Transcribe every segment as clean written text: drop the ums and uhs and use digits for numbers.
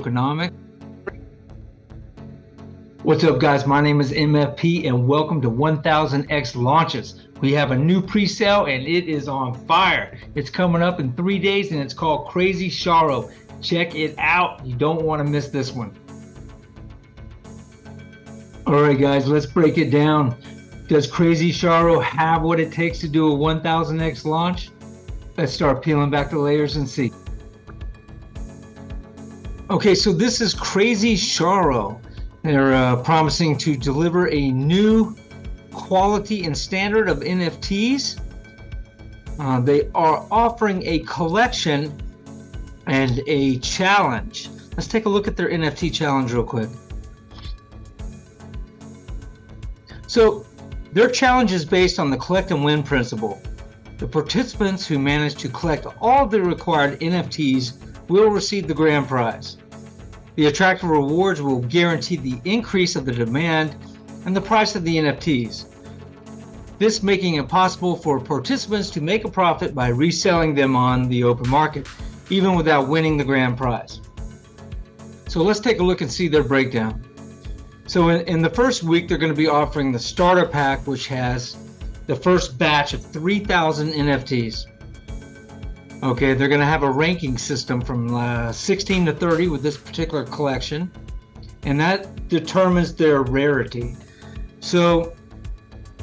Economic. What's up, guys? My name is MFP and welcome to 1000X Launches. We have a new pre-sale and it is on fire. It's coming up in 3 days and it's called Crazy Sharo. Check it out. You don't want to miss this one. All right, guys, let's break it down. Does Crazy Sharo have what it takes to do a 1000X launch? Let's start peeling back the layers and see. Okay, so this is Crazy Sharo. They're promising to deliver a new quality and standard of NFTs. They are offering a collection and a challenge. Let's take a look at their NFT challenge real quick. So their challenge is based on the collect and win principle. The participants who manage to collect all the required NFTs will receive the grand prize. The attractive rewards will guarantee the increase of the demand and the price of the NFTs. This making it possible for participants to make a profit by reselling them on the open market, even without winning the grand prize. So let's take a look and see their breakdown. So in the first week, they're going to be offering the starter pack, which has the first batch of 3,000 NFTs. Okay, they're going to have a ranking system from 16 to 30 with this particular collection, and that determines their rarity. So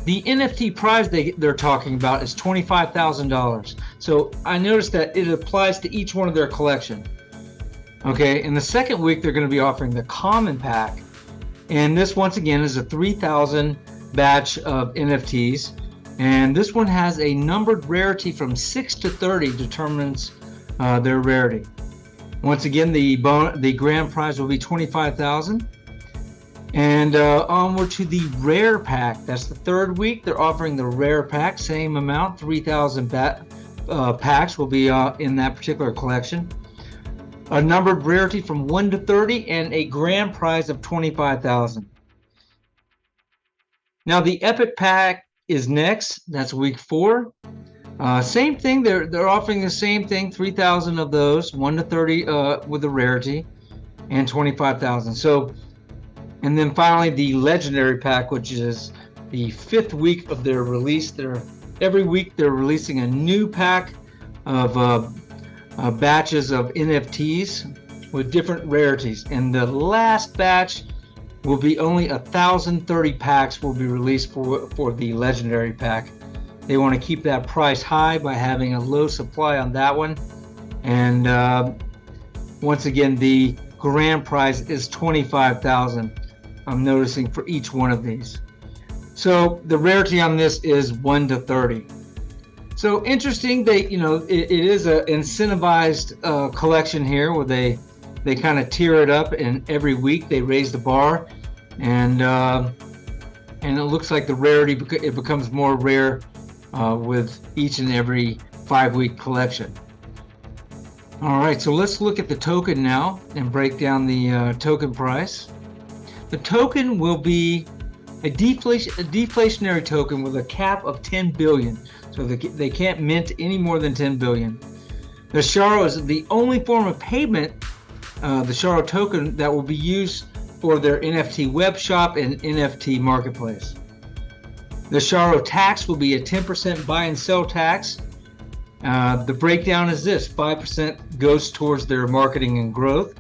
the NFT prize they're talking about is $25,000. So I noticed that it applies to each one of their collection. Okay, in the second week, they're going to be offering the common pack, and this once again is a 3,000 batch of NFTs. And this one has a numbered rarity from 6 to 30 determines their rarity. Once again, the grand prize will be $25,000. And onward to the rare pack. That's the third week. They're offering the rare pack, same amount, 3,000 packs will be in that particular collection. A numbered rarity from 1 to 30 and a grand prize of $25,000. Now the epic pack is next. That's week 4. Same thing. They're offering the same thing. 3,000 of those, 1 to 30 with the rarity, and 25,000. So, and then finally the legendary pack, which is the 5th week of their release. Every week they're releasing a new pack of batches of NFTs with different rarities. And the last batch will be only 1,030 packs will be released for the legendary pack. They want to keep that price high by having a low supply on that one. And once again, the grand prize is $25,000. I'm noticing for each one of these. So the rarity on this is 1 to 30. So interesting. It is a incentivized collection here where they kind of tier it up, and every week they raise the bar, and it looks like the rarity it becomes more rare with each and every 5-week collection. All right, so let's look at the token now and break down the token price. The token will be a deflationary token with a cap of 10 billion. So they can't mint any more than 10 billion. The Sharo is the only form of payment, the Sharo token, that will be used for their NFT web shop and NFT marketplace. The Sharo tax will be a 10% buy and sell tax. The breakdown is this: 5% goes towards their marketing and growth,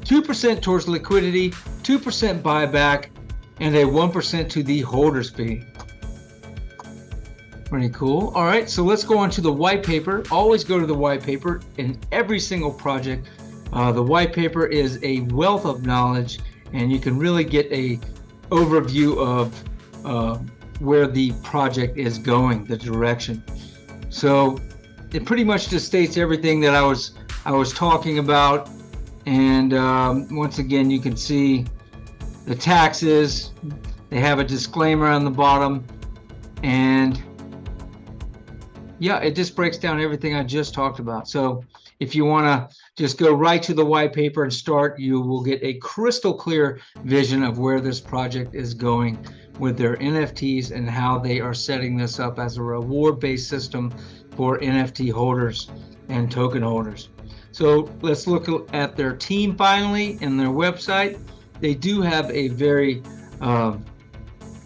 2% towards liquidity, 2% buyback, and a 1% to the holders fee. Pretty cool. All right, so let's go on to the white paper. Always go to the white paper in every single project. The white paper is a wealth of knowledge, and you can really get a overview of where the project is going, the direction. So it pretty much just states everything that I was talking about. And once again, you can see the taxes. They have a disclaimer on the bottom, and yeah, it just breaks down everything I just talked about. So if you want to just go right to the white paper and start, you will get a crystal clear vision of where this project is going with their NFTs and how they are setting this up as a reward-based system for NFT holders and token holders. So let's look at their team finally and their website. They do have a very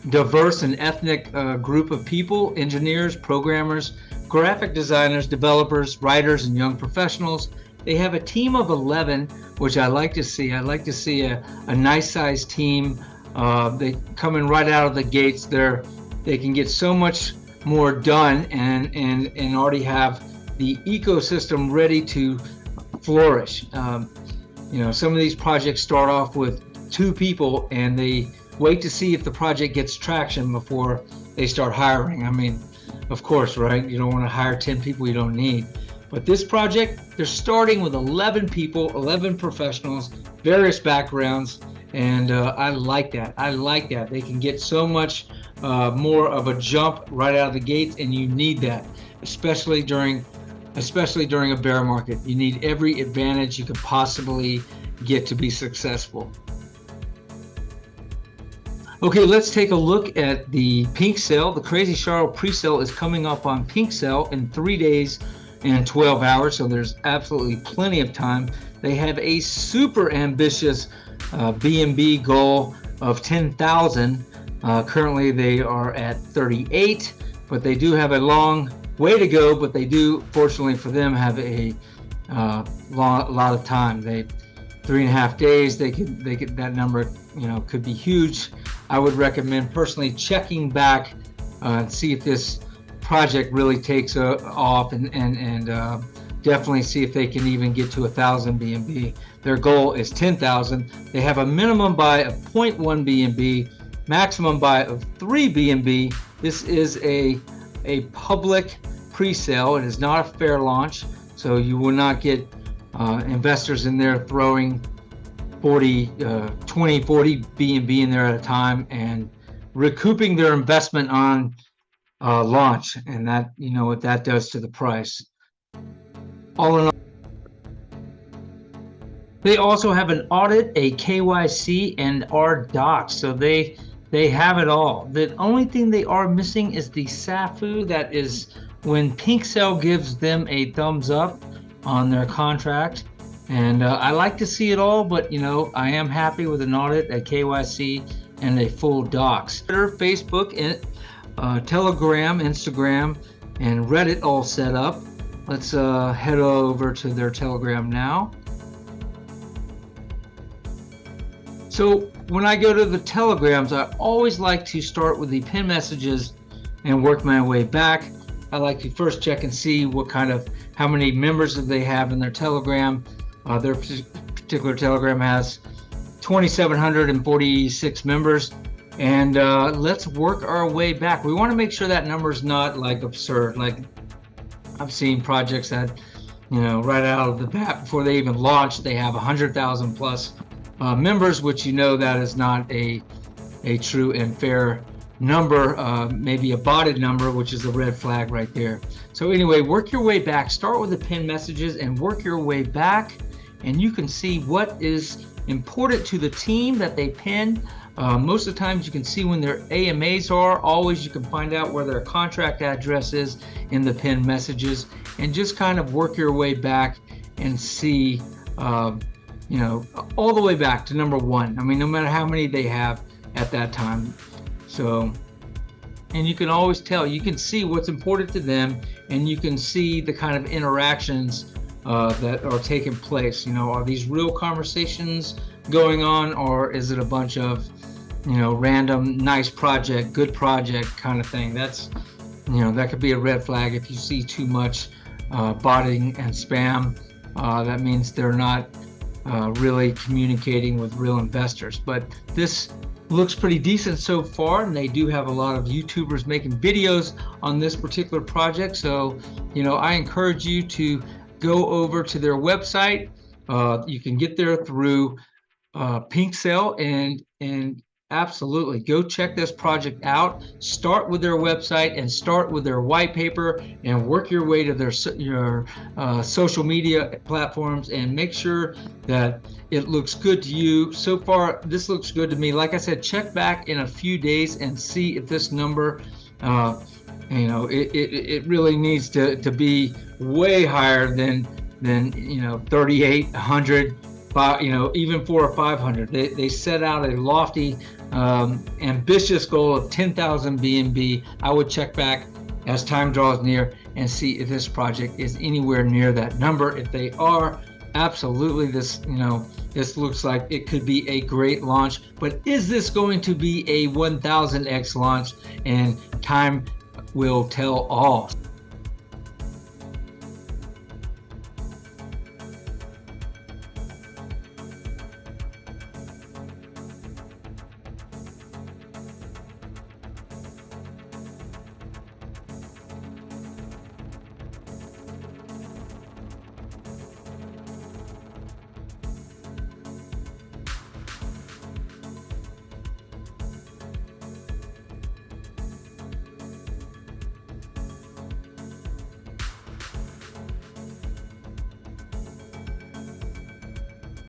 diverse and ethnic group of people: engineers, programmers, graphic designers, developers, writers, and young professionals. They have a team of 11, which I like to see. I like to see a nice sized team. They come in right out of the gates. They can get so much more done and already have the ecosystem ready to flourish. Some of these projects start off with 2 people and they wait to see if the project gets traction before they start hiring. I mean, of course, right? You don't want to hire 10 people you don't need. But this project, they're starting with 11 people, 11 professionals, various backgrounds, and I like that. I like that. They can get so much more of a jump right out of the gates, and you need that, especially during a bear market. You need every advantage you could possibly get to be successful. Okay, let's take a look at the pink sale. The Crazy Sharo pre-sale is coming up on pink sale in 3 days and 12 hours, so there's absolutely plenty of time. They have a super ambitious B&B goal of 10,000. Currently they are at 38, but they do have a long way to go, but they do, fortunately for them, have a lot of time. 3.5 days, they could that number, could be huge. I would recommend personally checking back and see if this project really takes off, and definitely see if they can even get to 1,000 B&B. Their goal is 10,000. They have a minimum buy of 0.1 B&B, maximum buy of 3 B&B. This is a public pre-sale. It is not a fair launch, so you will not get investors in there throwing 20, 40 B&B in there at a time and recouping their investment on launch, and that, what that does to the price. All in all, they also have an audit, a KYC, and our docs, so they have it all. The only thing they are missing is the SAFU. That is when Pink Cell gives them a thumbs up on their contract. And I like to see it all, but I am happy with an audit, a KYC, and a full docs. Twitter, Facebook, and Telegram, Instagram, and Reddit all set up. Let's head over to their Telegram now. So when I go to the Telegrams, I always like to start with the pin messages and work my way back. I like to first check and see how many members do they have in their Telegram. Their particular Telegram has 2,746 members, and let's work our way back. We want to make sure that number is not absurd. Like, I've seen projects that, right out of the bat, before they even launch, they have 100,000 plus members, which that is not a true and fair number, maybe a botted number, which is a red flag right there. So anyway, work your way back. Start with the pin messages and work your way back, and you can see what is important to the team that they pin. Most of the times you can see when their AMAs are. Always you can find out where their contract address is in the pin messages, and just kind of work your way back and see all the way back to number 1. I mean, no matter how many they have at that time. So, and you can always tell, you can see what's important to them, and you can see the kind of interactions that are taking place. Are these real conversations going on, or is it a bunch of random nice project, good project kind of thing? That's that could be a red flag. If you see too much botting and spam, that means they're not really communicating with real investors. But this looks pretty decent so far, and they do have a lot of YouTubers making videos on this particular project. So I encourage you to go over to their website. You can get there through Pink Cell, and absolutely go check this project out. Start with their website and start with their white paper, and work your way to their social media platforms, and make sure that it looks good to you. So far, this looks good to me. Like I said, check back in a few days and see if this number, it really needs to be way higher than than 3,800, even 400 or 500. They set out a lofty, ambitious goal of 10,000 BNB. I would check back as time draws near and see if this project is anywhere near that number. If they are, absolutely, this looks like it could be a great launch. But is this going to be a 1000x launch? And time will tell all.